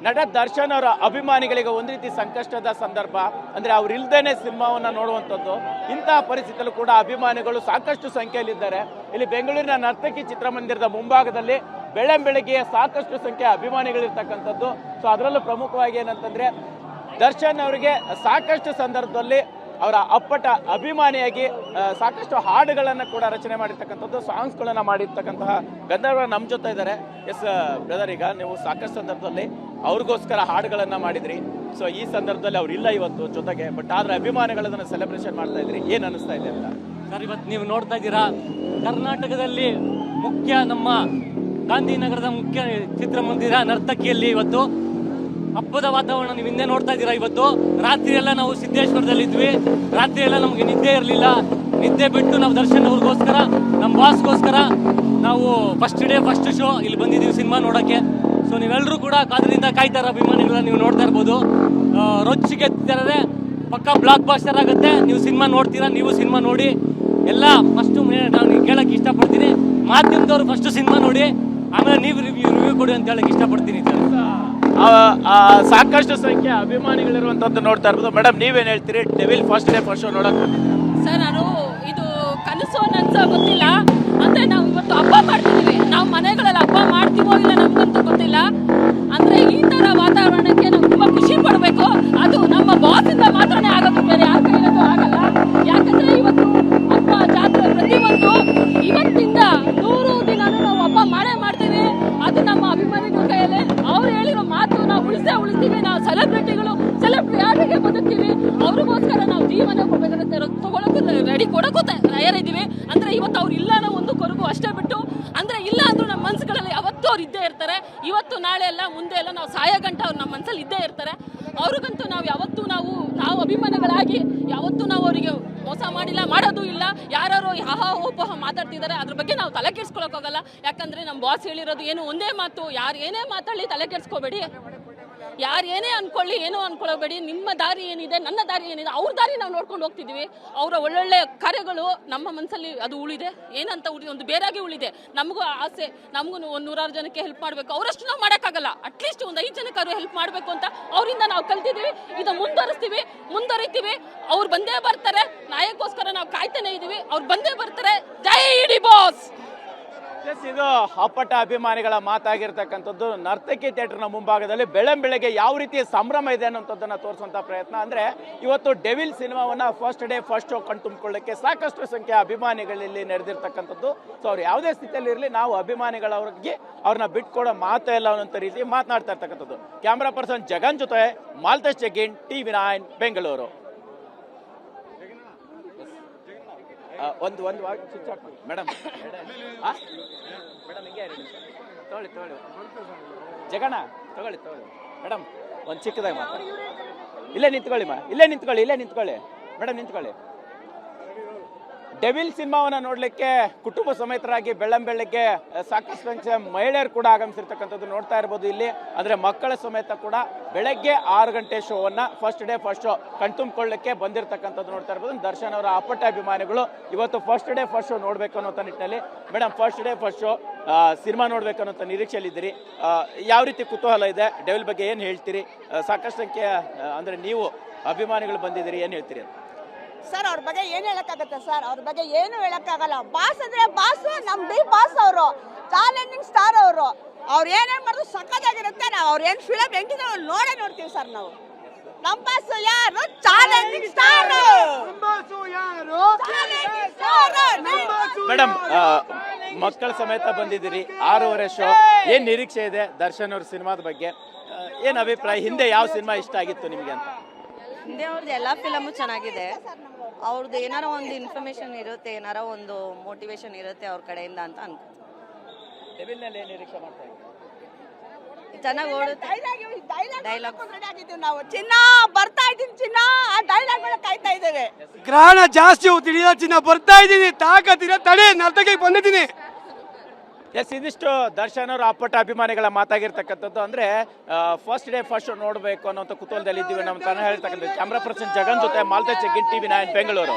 ನಟ ದರ್ಶನ್ ಅವರ ಅಭಿಮಾನಿಗಳಿಗೆ ಒಂದು ರೀತಿ ಸಂಕಷ್ಟದ ಸಂದರ್ಭ. ಅಂದ್ರೆ ಅವ್ರು ಇಲ್ದೇನೆ ಸಿನಿಮಾವನ್ನ ನೋಡುವಂಥದ್ದು. ಇಂತಹ ಪರಿಸ್ಥಿತಿಯಲ್ಲೂ ಕೂಡ ಅಭಿಮಾನಿಗಳು ಸಾಕಷ್ಟು ಸಂಖ್ಯೆಯಲ್ಲಿದ್ದಾರೆ. ಇಲ್ಲಿ ಬೆಂಗಳೂರಿನ ನರ್ತಕಿ ಚಿತ್ರಮಂದಿರದ ಮುಂಭಾಗದಲ್ಲಿ ಬೆಳಗ್ಗೆ ಸಾಕಷ್ಟು ಸಂಖ್ಯೆಯ ಅಭಿಮಾನಿಗಳಿರ್ತಕ್ಕಂಥದ್ದು. ಸೊ ಅದರಲ್ಲೂ ಪ್ರಮುಖವಾಗಿ ಏನಂತಂದ್ರೆ ದರ್ಶನ್ ಅವರಿಗೆ ಸಾಕಷ್ಟು ಸಂದರ್ಭದಲ್ಲಿ ಅವರ ಅಪ್ಪಟ ಅಭಿಮಾನಿಯಾಗಿ ಸಾಕಷ್ಟು ಹಾಡುಗಳನ್ನು ಕೂಡ ರಚನೆ ಮಾಡಿರ್ತಕ್ಕಂಥದ್ದು, ಸಾಂಗ್ಸ್ಗಳನ್ನು ಮಾಡಿರ್ತಕ್ಕಂತಹ ಗಂಧರ್ವ ನಮ್ಮ ಜೊತೆ ಇದ್ದಾರೆ. ಎಸ್ ಬ್ರದರ್, ಈಗ ನೀವು ಸಾಕಷ್ಟು ಸಂದರ್ಭದಲ್ಲಿ ಅವ್ರಿಗೋಸ್ಕರ ಹಾಡುಗಳನ್ನು ಮಾಡಿದ್ರಿ. ಸೊ ಈ ಸಂದರ್ಭದಲ್ಲಿ ಅವ್ರಿಲ್ಲ ಇವತ್ತು ಜೊತೆಗೆ, ಬಟ್ ಆದ್ರೆ ಅಭಿಮಾನಿಗಳನ್ನ ಸೆಲೆಬ್ರೇಷನ್ ಮಾಡ್ತಾ ಇದ್ರಿ, ಏನ್ ಅನಿಸ್ತಾ ಇದೆ ಅಂತ? ಸರ್, ಇವತ್ತು ನೀವು ನೋಡ್ತಾ ಇದ್ದೀರಾ ಕರ್ನಾಟಕದಲ್ಲಿ ಮುಖ್ಯ ನಮ್ಮ ಗಾಂಧಿನಗರದ ಮುಖ್ಯ ಚಿತ್ರಮಂದಿರ ನರ್ತಕಿಯಲ್ಲಿ ಇವತ್ತು ಹಬ್ಬದ ವಾತಾವರಣ ನೀವು ಹಿಂದೆ ನೋಡ್ತಾ ಇದ್ದೀರಾ. ಇವತ್ತು ರಾತ್ರಿ ಎಲ್ಲ ನಾವು ಸಿದ್ದೇಶ್ವರದಲ್ಲಿದ್ವಿ. ರಾತ್ರಿ ಎಲ್ಲ ನಮಗೆ ನಿದ್ದೆ ಇರಲಿಲ್ಲ. ನಿದ್ದೆ ಬಿಟ್ಟು ನಾವು ದರ್ಶನ್ ಅವ್ರಿಗೋಸ್ಕರ, ನಮ್ಮ ಬಾಸ್ಗೋಸ್ಕರ ನಾವು ಫಸ್ಟ್ ಡೇ ಫಸ್ಟ್ ಶೋ ಇಲ್ಲಿ ಬಂದಿದ್ದೀವಿ ಸಿನಿಮಾ ನೋಡೋಕ್ಕೆ. ಸೊ ನೀವೆಲ್ಲರೂ ಕೂಡ ಕಾದ್ರಿಂದ ಕಾಯ್ತಾರ ಅಭಿಮಾನಿಗಳನ್ನ ನೀವು ನೋಡ್ತಾ ಇರ್ಬೋದು. ರೊಚ್ಚಿಗೆ ಎತ್ತಿದರೆ ಪಕ್ಕ ಬ್ಲಾಕ್ ಬಾಸ್ಟರ್ ಆಗುತ್ತೆ. ನೀವು ಸಿನಿಮಾ ನೋಡ್ತೀರಾ, ನೀವು ಸಿನಿಮಾ ನೋಡಿ. ಎಲ್ಲ ಫಸ್ಟು ನಾನು ಕೇಳಕ್ಕೆ ಇಷ್ಟಪಡ್ತೀನಿ, ಮಾಧ್ಯಮದವರು ಫಸ್ಟ್ ಸಿನಿಮಾ ನೋಡಿ, ಆಮೇಲೆ ನೀವು ರಿವ್ಯೂ ಕೊಡಿ ಅಂತ ಹೇಳಕ್ಕೆ ಇಷ್ಟಪಡ್ತೀನಿ. ಸಾಕಷ್ಟು ಸಂಖ್ಯೆ ಅಭಿಮಾನಿಗಳಿರುವಂತದ್ದು ನೋಡ್ತಾ ಇರ್ಬೋದು. ಮೇಡಮ್, ನೀವೇನ್ ಹೇಳ್ತೀರಿ? Devil first day first show ನೋಡಕ್ ಸರ್, ನಾನು ಇದು ಕನಸು ಅನ್ಸೋ ಗೊತ್ತಿಲ್ಲ. ಅಂದ್ರೆ ನಾವು ಇವತ್ತು ಹಬ್ಬ ಮಾಡ್ತಿದೀವಿ. ನಾವು ಮನೆಗಳಲ್ಲಿ ಹಬ್ಬ ಮಾಡ್ತೀವೋ ಇಲ್ಲ ನಮ್ಗಂತೂ ಗೊತ್ತಿಲ್ಲ. ಅಂದ್ರೆ ಈ ತರ ವಾತಾವರಣಕ್ಕೆ ನಾವು ತುಂಬಾ ಖುಷಿ ಪಡ್ಬೇಕು. ಅದು ನಮ್ಮ ಬಾಸಿಂದ ಮಾತ್ರನೇ ಆಗೋದು, ಬೇರೆ ಯಾರ ಕೈಲೂ ಆಗಲ್ಲ. ಯಾಕಂದ್ರೆ ಇವತ್ತು ಹಬ್ಬ ಜಾತ್ರೆ ಪ್ರತಿಯೊಂದು ಇವತ್ತಿಂದ 100 ದಿನಾನು ನಾವು ಹಬ್ಬ ಮಾಡೇ ಮಾಡ್ತೀವಿ. ಅದು ನಮ್ಮ ಅಭಿಮಾನಿಗಳ ಕೈಯಲ್ಲೇ. ಅವ್ರು ಹೇಳಿರೋ ಮಾತು ನಾವು ಉಳಿಸ್ತೀವಿ. ನಾವು ಸೆಲೆಬ್ರಿಟಿಗಳು ಯಾರಿಗೆ ಬದುಕ್ತೀವಿ, ಅವ್ರಿಗೋಸ್ಕರ ನಾವು ಜೀವನ ತಗೊಳಕ್ಕೂ ರೆಡಿ ಕೊಡಕ್ಕೂ ತಯಾರಿದ್ದೀವಿ. ಅಂದ್ರೆ ಇವತ್ತು ಅವ್ರು ಇಲ್ಲ ಅನ್ನೋ ಒಂದು ಕೊರಗು ಅಷ್ಟೇ ಬಿಟ್ಟು, ಅಂದ್ರೆ ಇಲ್ಲ ಅಂದ್ರೂ ನಮ್ಮ ಮನಸ್ಸುಗಳಲ್ಲಿ ಯಾವತ್ತೂ ಅವ್ರು ಇದ್ದೇ ಇರ್ತಾರೆ. ಇವತ್ತು ನಾಳೆ ಎಲ್ಲ ಮುಂದೆ ಎಲ್ಲ ನಾವು ಸಾಯೋ ಗಂಟ ಅವ್ರು ನಮ್ಮ ಮನಸ್ಸಲ್ಲಿ ಇದ್ದೇ ಇರ್ತಾರೆ. ಅವ್ರಿಗಂತೂ ನಾವು ಯಾವತ್ತೂ ನಾವು ಅಭಿಮಾನಿಗಳಾಗಿ ಯಾವತ್ತೂ ನಾವು ಅವರಿಗೆ ಮೋಸ ಮಾಡಿಲ್ಲ, ಮಾಡೋದು ಇಲ್ಲ. ಯಾರು ಆಹಾ ಓಪಹ ಮಾತಾಡ್ತಿದ್ದಾರೆ, ಅದ್ರ ಬಗ್ಗೆ ನಾವು ತಲೆ ಕೆಡ್ಸ್ಕೊಳಕ್ ಹೋಗಲ್ಲ. ಯಾಕಂದ್ರೆ ನಮ್ಮ ಬಾಸ್ ಹೇಳಿರೋದು ಏನು ಒಂದೇ ಮಾತು, ಯಾರು ಏನೇ ಮಾತಾಡಲಿ ತಲೆ ಕೆಡ್ಸ್ಕೋಬೇಡಿ, ಯಾರು ಏನೇ ಅನ್ಕೊಳ್ಳಿ, ಏನೂ ಅನ್ಕೊಳ್ಳಬೇಡಿ. ನಿಮ್ಮ ದಾರಿ ಏನಿದೆ, ನನ್ನ ದಾರಿ ಏನಿದೆ, ಅವ್ರ ದಾರಿ ನಾವು ನೋಡ್ಕೊಂಡು ಹೋಗ್ತಿದ್ವಿ. ಅವರ ಒಳ್ಳೊಳ್ಳೆ ಕಾರ್ಯಗಳು ನಮ್ಮ ಮನಸ್ಸಲ್ಲಿ ಅದು ಉಳಿದೆ. ಏನಂತ ಒಂದು ಬೇರಾಗಿ ಉಳಿದೆ. ನಮಗೂ ಆಸೆ, ನಮಗೂ 100 ಜನಕ್ಕೆ ಹೆಲ್ಪ್ ಮಾಡಬೇಕು. ಅವರಷ್ಟು ನಾವು ಮಾಡೋಕ್ಕಾಗಲ್ಲ, ಅಟ್ಲೀಸ್ಟ್ ಒಂದು 5 ಜನಕ್ಕಾದ್ರು ಹೆಲ್ಪ್ ಮಾಡಬೇಕು ಅಂತ ಅವರಿಂದ ನಾವು ಕಲ್ತಿದ್ದೀವಿ. ಇದು ಮುಂದುವರಿತೀವಿ. ಅವ್ರು ಬಂದೇ ಬರ್ತಾರೆ. ನಾಯಕ್ಕೋಸ್ಕರ ನಾವು ಕಾಯ್ತಾನೆ ಇದೀವಿ. ಅವ್ರು ಬಂದೇ ಬರ್ತಾರೆ. ಜೈ ಇಡಿ ಬಾಸ್. ಇದು ಅಪ್ಪಟ ಅಭಿಮಾನಿಗಳ ಮಾತಾಗಿರ್ತಕ್ಕಂಥದ್ದು. ನರ್ತಕಿ ಥಿಯೇಟರ್ನ ಮುಂಭಾಗದಲ್ಲಿ ಬೆಳಗ್ಗೆ ಯಾವ ರೀತಿಯ ಸಂಭ್ರಮ ಇದೆ ಅನ್ನೋಂಥದ್ದನ್ನ ತೋರಿಸುವಂತ ಪ್ರಯತ್ನ. ಅಂದ್ರೆ ಇವತ್ತು ಡೆವಿಲ್ ಸಿನಿಮಾವನ್ನ ಫಸ್ಟ್ ಡೇ ಫಸ್ಟ್ ಶೋ ಕಣ್ತುಂಬಿಕೊಳ್ಳಕ್ಕೆ ಸಾಕಷ್ಟು ಸಂಖ್ಯೆಯ ಅಭಿಮಾನಿಗಳಲ್ಲಿ ನಡೆದಿರ್ತಕ್ಕಂಥದ್ದು. ಸೊ ಅವ್ರು ಯಾವುದೇ ಸ್ಥಿತಿಯಲ್ಲಿ ಇರಲಿ, ನಾವು ಅಭಿಮಾನಿಗಳವ್ರಿಗೆ ಅವ್ರನ್ನ ಬಿಟ್ಕೊಡೋ ಮಾತೇ ಇಲ್ಲ ಅನ್ನೋ ರೀತಿ ಮಾತನಾಡ್ತಾ ಇರ್ತಕ್ಕಂಥದ್ದು. ಕ್ಯಾಮ್ರಾ ಪರ್ಸನ್ ಜಗನ್ ಜೊತೆ ಮಾಲ್ತೇಶ್ ಜಗ್ಗಿನ್, TV9 ಬೆಂಗಳೂರು. ಒಂದು ಮೇಡಮ್ ಹಿಂಗೆ ತಗೊಳ್ಳಿ ಜಗಣ ತಗೊಳ್ಳಿ ಮೇಡಮ್, ಒಂದು ಚಿಕ್ಕದಾಗಿ ಮಾತಾಡಿ. ಇಲ್ಲೇ ನಿಂತ್ಕೊಳ್ಳಿ ಮೇಡಮ್, ನಿಂತ್ಕೊಳ್ಳಿ. ಡೆವಿಲ್ ಸಿನಿಮಾವನ್ನ ನೋಡ್ಲಿಕ್ಕೆ ಕುಟುಂಬ ಸಮೇತರಾಗಿ ಬೆಳಗ್ಗೆ ಸಾಕಷ್ಟು ಸಂಖ್ಯೆ ಮಹಿಳೆಯರು ಕೂಡ ಆಗಮಿಸಿರ್ತಕ್ಕಂಥದ್ದು ನೋಡ್ತಾ ಇರ್ಬೋದು ಇಲ್ಲಿ. ಅಂದ್ರೆ ಮಕ್ಕಳ ಸಮೇತ ಕೂಡ ಬೆಳಗ್ಗೆ 6 ಗಂಟೆ ಶೋವನ್ನ ಫಸ್ಟ್ ಡೇ ಫಸ್ಟ್ ಶೋ ಕಣ್ತುಂಬಿಕೊಳ್ಳಕ್ಕೆ ಬಂದಿರತಕ್ಕಂಥದ್ದು ನೋಡ್ತಾ ಇರ್ಬೋದು. ದರ್ಶನ್ ಅವರ ಅಪ್ಪಟ ಅಭಿಮಾನಿಗಳು ಇವತ್ತು ಫಸ್ಟ್ ಡೇ ಫಸ್ಟ್ ಶೋ ನೋಡ್ಬೇಕು ಅನ್ನೋ ನಿಟ್ಟಿನಲ್ಲಿ. Madam, first day first show cinema ನೋಡ್ಬೇಕು ಅನ್ನೋ ನಿರೀಕ್ಷೆಯಲ್ಲಿದ್ದೀರಿ. ಯಾವ ರೀತಿ ಕುತೂಹಲ ಇದೆ? ಡೆವಿಲ್ ಬಗ್ಗೆ ಏನು ಹೇಳ್ತೀರಿ? ಸಾಕಷ್ಟು ಸಂಖ್ಯೆ ಅಂದ್ರೆ ನೀವು ಅಭಿಮಾನಿಗಳು ಬಂದಿದ್ದೀರಿ, ಏನು ಹೇಳ್ತೀರಿ ಅಂತ? ಸರ್, ಅವ್ರ ಬಗ್ಗೆ ಏನು ಹೇಳಕ್ಕಾಗತ್ತೆ ಸರ್? ಅವ್ರ ಬಗ್ಗೆ ಏನು ಹೇಳಕ್ಕಾಗಲ್ಲ. ಬಾಸ್ ಅಂದ್ರೆ ಬಾಸು, ನಮ್ ಡಿ ಬಾಸ್ ಅವರು ಚಾಲೆಂಜಿಂಗ್ ಸ್ಟಾರ್ ಅವರು. ಅವ್ರು ಏನೇನ್ ಮಾಡಿದ್ರು ಸಕ್ಕತ್ತಾಗಿರುತ್ತೆ. ನಾವು ಅವ್ರ ಏನ್ ಫಿಲಮ್ ಹೆಂಗಿದೆ ನೋಡ್ತೀವಿ ಸರ್. ನಾವು ನಮ್ ಬಾಸ್ ಯಾರು? Challenging star. ಮೇಡಮ್, ಮಕ್ಕಳ ಸಮೇತ ಬಂದಿದ್ದೀರಿ, 6:30 ಶೋ. ಏನ್ ನಿರೀಕ್ಷೆ ಇದೆ ದರ್ಶನ್ ಅವ್ರ ಸಿನಿಮಾದ ಬಗ್ಗೆ? ಏನ್ ಅಭಿಪ್ರಾಯ? ಹಿಂದೆ ಯಾವ ಸಿನಿಮಾ ಇಷ್ಟ ಆಗಿತ್ತು ನಿಮ್ಗೆ ಅಂತ? ಹಿಂದೆ ಅವ್ರದ್ದು ಎಲ್ಲ ಫಿಲಮು ಚೆನ್ನಾಗಿದೆ. ಅವ್ರದ್ದು ಏನಾರ ಒಂದು ಇನ್ಫಾರ್ಮೇಶನ್ ಇರುತ್ತೆ, ಏನಾರ ಒಂದು ಮೋಟಿವೇಶನ್ ಇರುತ್ತೆ ಅವ್ರ ಕಡೆಯಿಂದ ಅಂತ ಚೆನ್ನಾಗಿ ಓಡುತ್ತೆ. ಡೈಲಾಗ್ ನಾವು ಚಿನ್ನ ಬರ್ತಾ ಇದ್ದೀನಿ, ಚಿನ್ನ ಆ ಡೈಲಾಗ್ ಕಾಯ್ತಾ ಇದ್ದೇವೆ. ಗ್ರಹಣ ಜಾಸ್ತಿ ತಿಳಿದ ಚಿನ್ನ ಬರ್ತಾ ಇದ್ದೀನಿ, ತಾಕತ್ತಿರ ತಡೆ ನರ್ತಕಿಗೆ ಬಂದಿದ್ದೀನಿ. ಎಸ್, ಇದಿಷ್ಟು ದರ್ಶನ್ ಅವರ ಅಪ್ಪಟ ಅಭಿಮಾನಿಗಳ ಮಾತಾಗಿರ್ತಕ್ಕಂಥದ್ದು. ಅಂದ್ರೆ ಫಸ್ಟ್ ಡೇ ಫಸ್ಟ್ ಶೋ ನೋಡಬೇಕು ಅನ್ನೋ ಕುತೂಹಲದಲ್ಲಿ ಇದ್ದೀವಿ ನಮ್ಮ ಹೇಳ್ತಕ್ಕಂಥದ್ದು. ಕ್ಯಾಮ್ರಾ ಪರ್ಸನ್ ಜಗನ್ ಜೊತೆ ಮಾಲ್ತೇಶ್ ಜಗ್ಗಿನ್, TV9 ಬೆಂಗಳೂರು.